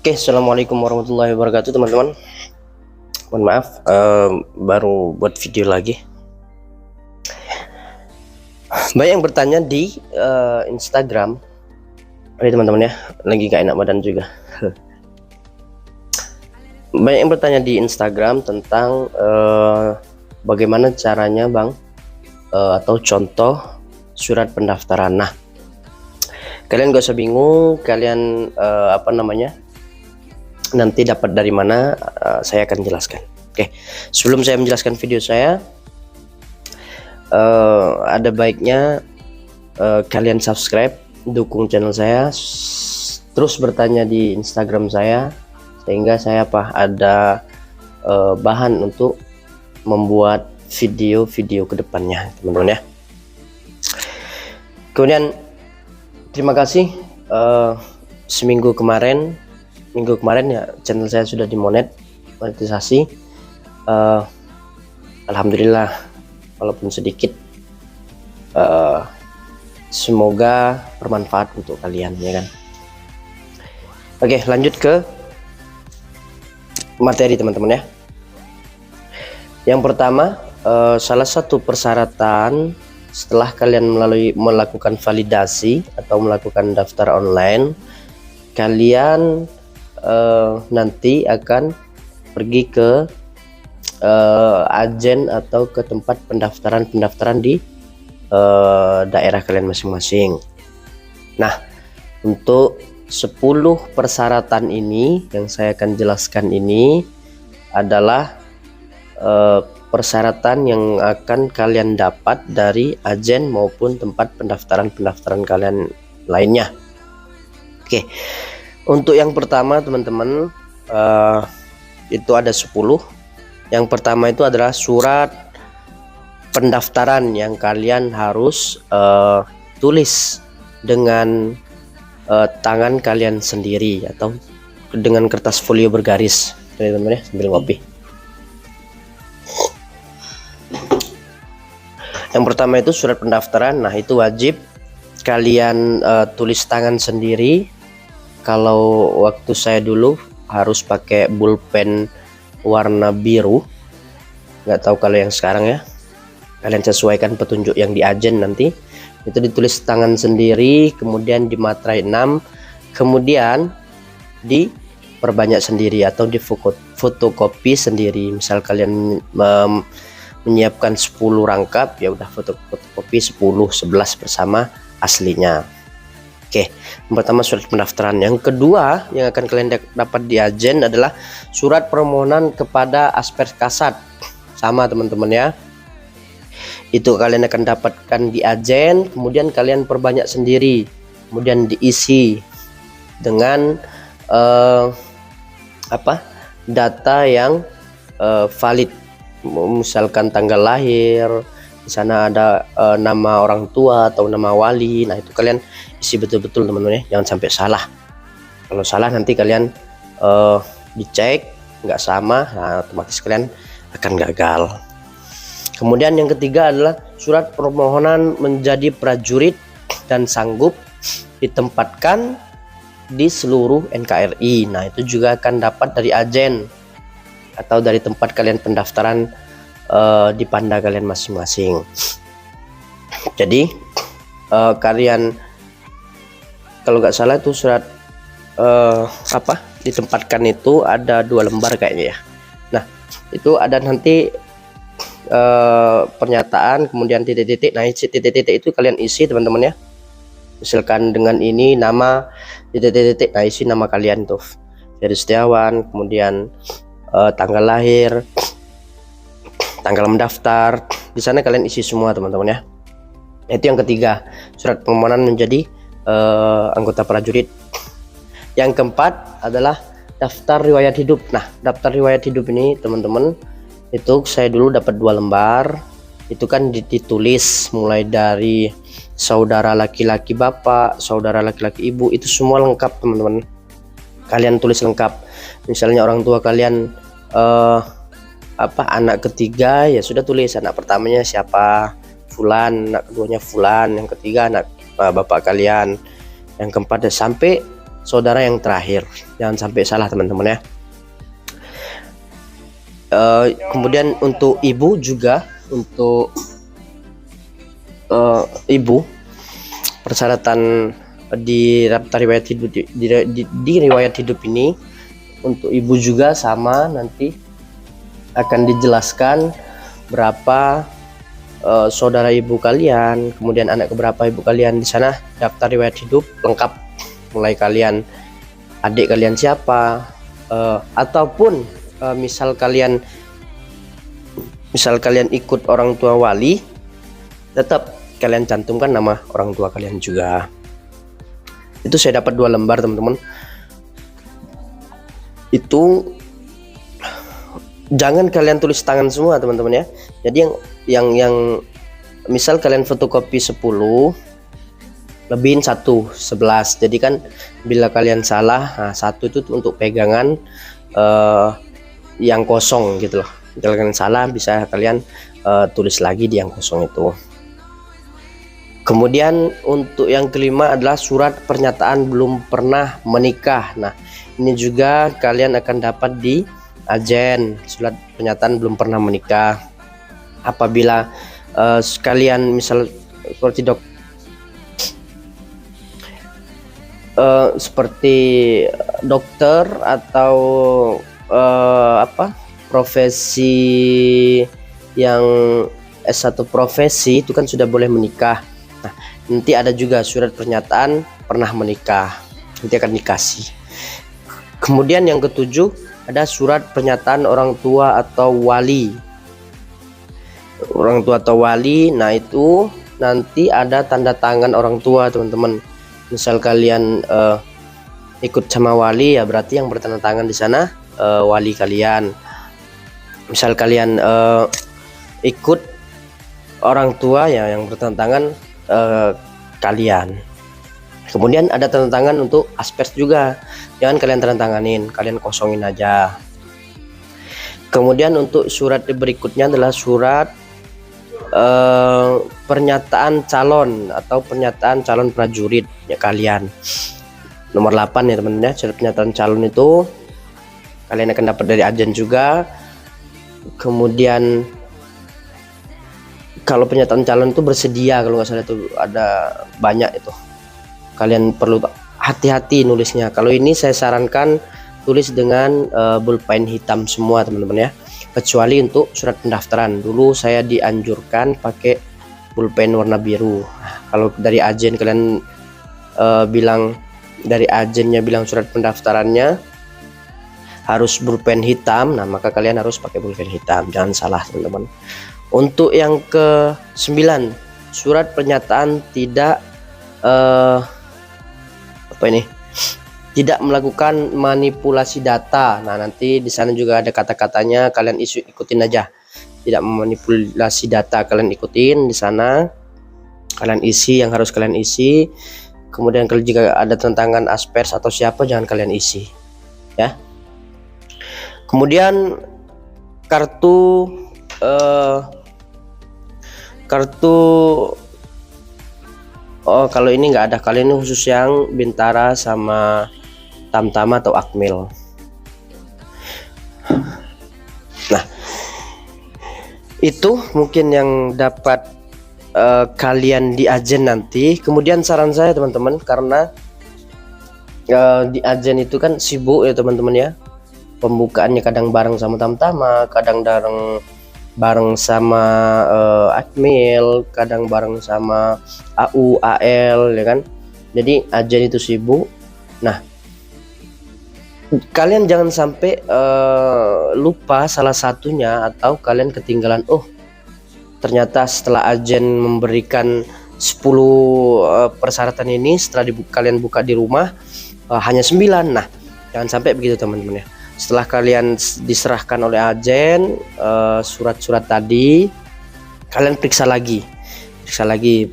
Oke, assalamualaikum warahmatullahi wabarakatuh teman-teman. Mohon maaf, baru buat video lagi. Banyak yang bertanya di Instagram. Oke teman-teman ya, lagi gak enak badan juga. Banyak yang bertanya di Instagram tentang bagaimana caranya bang, atau contoh surat pendaftaran. Nah, kalian gak usah bingung, kalian nanti dapat dari mana, saya akan jelaskan. Oke, sebelum saya menjelaskan video saya, ada baiknya kalian subscribe, dukung channel saya, terus bertanya di Instagram saya, sehingga saya ada bahan untuk membuat video-video kedepannya, teman-teman ya. Kemudian terima kasih, minggu kemarin ya channel saya sudah dimonetisasi. Alhamdulillah, walaupun sedikit, semoga bermanfaat untuk kalian ya kan. Oke, lanjut ke materi teman-teman ya. Yang pertama, salah satu persyaratan setelah kalian melakukan validasi atau melakukan daftar online, kalian nanti akan pergi ke agen atau ke tempat pendaftaran di daerah kalian masing-masing. Nah, untuk 10 persyaratan ini yang saya akan jelaskan ini adalah persyaratan yang akan kalian dapat dari agen maupun tempat pendaftaran kalian lainnya. Oke, untuk yang pertama teman-teman, itu ada 10. Yang pertama itu adalah surat pendaftaran yang kalian harus tulis dengan tangan kalian sendiri atau dengan kertas folio bergaris, teman-teman ya, sambil ngopi. Yang pertama itu surat pendaftaran. Nah, itu wajib kalian tulis tangan sendiri. Kalau waktu saya dulu harus pakai pulpen warna biru, nggak tahu kalau yang sekarang ya. Kalian sesuaikan petunjuk yang di agen nanti. Itu ditulis tangan sendiri, kemudian dimaterai 6, kemudian diperbanyak sendiri atau di fotokopi sendiri. Misal kalian menyiapkan 10 rangkap, ya udah fotokopi 10-11 bersama aslinya. Oke, yang pertama surat pendaftaran. Yang kedua yang akan kalian dapat di agen adalah surat permohonan kepada Aspers Kasat. Sama teman-teman ya, itu kalian akan dapatkan di agen, kemudian kalian perbanyak sendiri, kemudian diisi dengan data yang valid. Misalkan tanggal lahir, di sana ada nama orang tua atau nama wali. Nah, itu kalian isi betul-betul teman-teman ya, jangan sampai salah. Kalau salah nanti kalian dicek nggak sama, nah, otomatis kalian akan gagal. Kemudian yang ketiga adalah surat permohonan menjadi prajurit dan sanggup ditempatkan di seluruh NKRI. Nah, itu juga akan dapat dari agen atau dari tempat kalian pendaftaran di Panda kalian masing-masing. Jadi kalian kalau nggak salah itu surat ditempatkan itu ada 2 lembar kayaknya ya. Nah, itu ada nanti pernyataan, kemudian titik-titik. Nah, titik-titik itu kalian isi teman-teman ya. Misalkan dengan ini nama titik-titik, nah isi nama kalian tuh, Ferry Setiawan, kemudian tanggal lahir, tanggal mendaftar, di sana kalian isi semua teman-teman ya. Itu yang ketiga, surat permohonan menjadi anggota prajurit. Yang keempat adalah daftar riwayat hidup. Nah, daftar riwayat hidup ini teman-teman, itu saya dulu dapat 2 lembar. Itu kan ditulis mulai dari saudara laki-laki bapak, saudara laki-laki ibu, itu semua lengkap teman-teman. Kalian tulis lengkap. Misalnya orang tua kalian anak ketiga, ya sudah tulis anak pertamanya siapa, Fulan, anak keduanya Fulan, yang ketiga anak bapak kalian, yang keempat sampai saudara yang terakhir. Jangan sampai salah teman-teman ya. Kemudian untuk ibu juga, untuk ibu, persyaratan di daftar riwayat hidup di riwayat hidup ini untuk ibu juga sama, nanti akan dijelaskan berapa saudara ibu kalian, kemudian anak keberapa ibu kalian. Di sana daftar riwayat hidup lengkap, mulai kalian, adik kalian siapa, ataupun misal kalian ikut orang tua wali, tetap kalian cantumkan nama orang tua kalian juga. Itu saya dapat 2 lembar teman-teman. Itu jangan kalian tulis tangan semua teman-teman ya. Jadi yang misal kalian fotokopi 10, lebihin 1, 11. Jadi kan bila kalian salah, nah 1 itu untuk pegangan yang kosong gitu loh. Kalau kalian salah bisa kalian tulis lagi di yang kosong itu. Kemudian untuk yang kelima adalah surat pernyataan belum pernah menikah. Nah, ini juga kalian akan dapat di ajen, surat pernyataan belum pernah menikah. Apabila kalian misal seperti dokter atau profesi yang S1 profesi itu kan sudah boleh menikah. Nah, nanti ada juga surat pernyataan pernah menikah, nanti akan dikasih. Kemudian yang ketujuh ada surat pernyataan orang tua atau wali. Orang tua atau wali, nah itu nanti ada tanda tangan orang tua teman-teman. Misal kalian ikut sama wali, ya berarti yang bertanda tangan di sana wali kalian. Misal kalian ikut orang tua, ya yang bertanda tangan kalian. Kemudian ada tanda tangan untuk aspers juga, jangan kalian tanda tanganin, kalian kosongin aja. Kemudian untuk surat berikutnya adalah surat pernyataan calon atau pernyataan calon prajurit ya kalian, nomor 8 ya teman-teman ya. Surat pernyataan calon itu kalian akan dapat dari agen juga. Kemudian kalau pernyataan calon itu bersedia, kalau nggak salah itu ada banyak itu, kalian perlu hati-hati nulisnya. Kalau ini saya sarankan tulis dengan pulpen hitam semua teman-teman ya, kecuali untuk surat pendaftaran. Dulu saya dianjurkan pakai pulpen warna biru. Nah, kalau dari agen kalian dari agennya bilang surat pendaftarannya harus pulpen hitam, nah maka kalian harus pakai pulpen hitam, jangan salah teman-teman. Untuk yang ke-9, surat pernyataan tidak tidak melakukan manipulasi data. Nah, nanti di sana juga ada kata-katanya, kalian ikutin aja. Tidak memanipulasi data, kalian ikutin di sana. Kalian isi yang harus kalian isi. Kemudian kalau jika ada tantangan aspers atau siapa, jangan kalian isi ya. Kemudian kartu kalau ini nggak ada, kalian ini khusus yang Bintara sama Tamtama atau Akmil. Nah, itu mungkin yang dapat kalian di agen nanti. Kemudian saran saya teman-teman, karena di agen itu kan sibuk ya teman-teman ya, pembukaannya kadang bareng sama Tamtama, kadang bareng sama Akmil, kadang bareng sama AU, AL ya kan. Jadi agen itu sibuk. Nah, kalian jangan sampai lupa salah satunya, atau kalian ketinggalan, oh ternyata setelah agen memberikan 10 persyaratan ini, setelah kalian buka di rumah hanya 9. Nah, jangan sampai begitu teman-teman ya. Setelah kalian diserahkan oleh agen surat-surat tadi, kalian periksa lagi.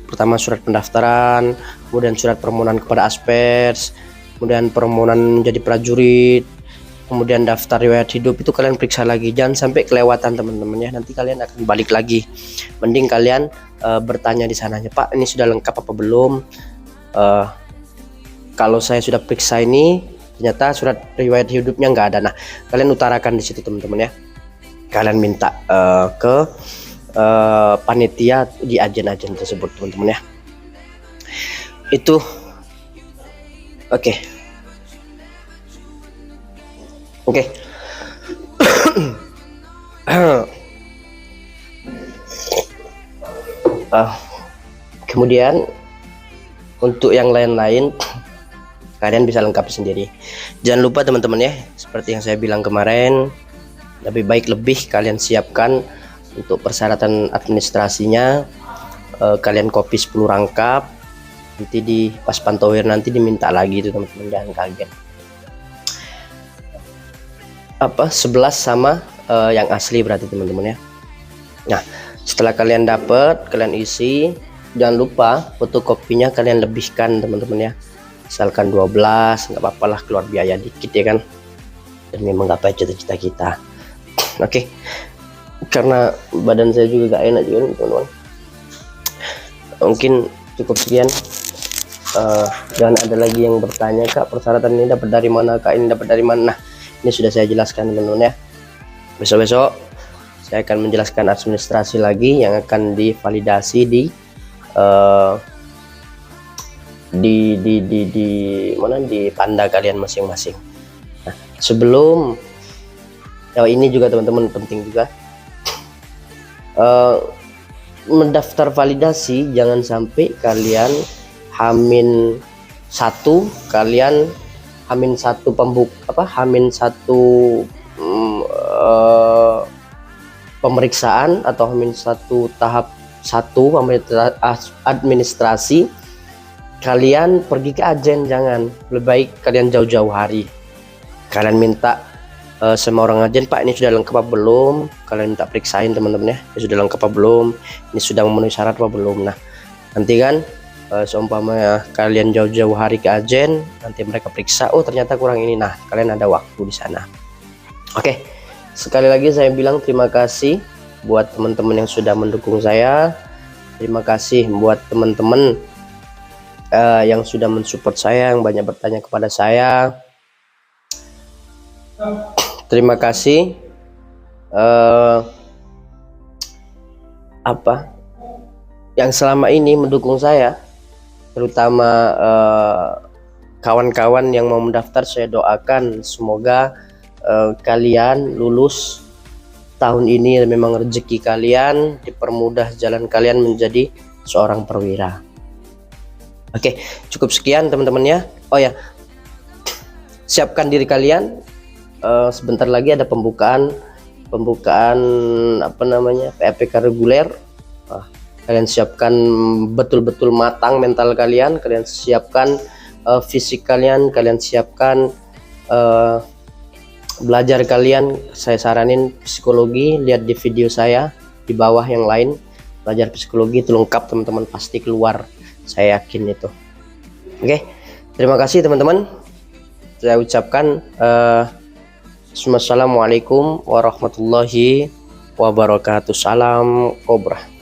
Pertama surat pendaftaran, kemudian surat permohonan kepada aspers, kemudian permohonan menjadi prajurit, kemudian daftar riwayat hidup, itu kalian periksa lagi. Jangan sampai kelewatan teman-teman ya, nanti kalian akan balik lagi. Mending kalian bertanya di sananya, Pak ini sudah lengkap apa belum, kalau saya sudah periksa ini ternyata surat riwayat hidupnya nggak ada. Nah, kalian utarakan di situ teman-teman ya. Kalian minta ke panitia di agen-agen tersebut teman-teman ya. Itu oke. Kemudian untuk yang lain-lain kalian bisa lengkapi sendiri. Jangan lupa teman-teman ya, seperti yang saya bilang kemarin, lebih kalian siapkan untuk persyaratan administrasinya. Kalian copy 10 rangkap, nanti di pas pantauir nanti diminta lagi itu teman-teman, jangan kaget. 11 sama yang asli berarti teman-teman ya. Nah, setelah kalian dapat, kalian isi, jangan lupa fotokopinya kalian lebihkan teman-teman ya. Misalkan 12, nggak apa-apa lah, keluar biaya dikit ya kan, dan memang nggak apa cita-cita kita. Oke. Karena badan saya juga gak enak juga teman-teman. Mungkin cukup sekian. Jangan ada lagi yang bertanya, Kak, persyaratan ini dapat dari mana, Kak, ini dapat dari mana. Nah, ini sudah saya jelaskan teman-teman ya. Besok-besok saya akan menjelaskan administrasi lagi yang akan divalidasi di mana, di Panda kalian masing-masing. Nah, sebelum ini juga teman-teman penting juga, mendaftar validasi jangan sampai kalian Hamin satu pemeriksaan atau Hamin satu tahap 1 administrasi kalian pergi ke agen. Jangan, lebih baik kalian jauh-jauh hari kalian minta sama orang agen, Pak, ini sudah lengkap apa belum, kalian minta periksain teman-teman ya, ini sudah lengkap apa belum, ini sudah memenuhi syarat apa belum. Nah, nanti kan seumpama kalian jauh-jauh hari ke agen, nanti mereka periksa, oh ternyata kurang ini, nah kalian ada waktu di sana. Oke, sekali lagi saya bilang terima kasih buat teman-teman yang sudah mendukung saya, terima kasih buat teman-teman yang sudah mensupport saya, yang banyak bertanya kepada saya. Terima kasih yang selama ini mendukung saya, terutama kawan-kawan yang mau mendaftar. Saya doakan semoga kalian lulus tahun ini, memang rezeki kalian dipermudah jalan kalian menjadi seorang perwira. Oke, cukup sekian teman-teman ya. Oh ya, siapkan diri kalian. Sebentar lagi ada pembukaan PAPK reguler. Kalian siapkan betul-betul matang mental kalian siapkan fisik kalian siapkan belajar kalian. Saya saranin psikologi, lihat di video saya di bawah yang lain, belajar psikologi itu lengkap teman-teman, pasti keluar, saya yakin itu. Oke, terima kasih teman-teman. Saya ucapkan Assalamualaikum warahmatullahi wabarakatuh. Salam Kobra.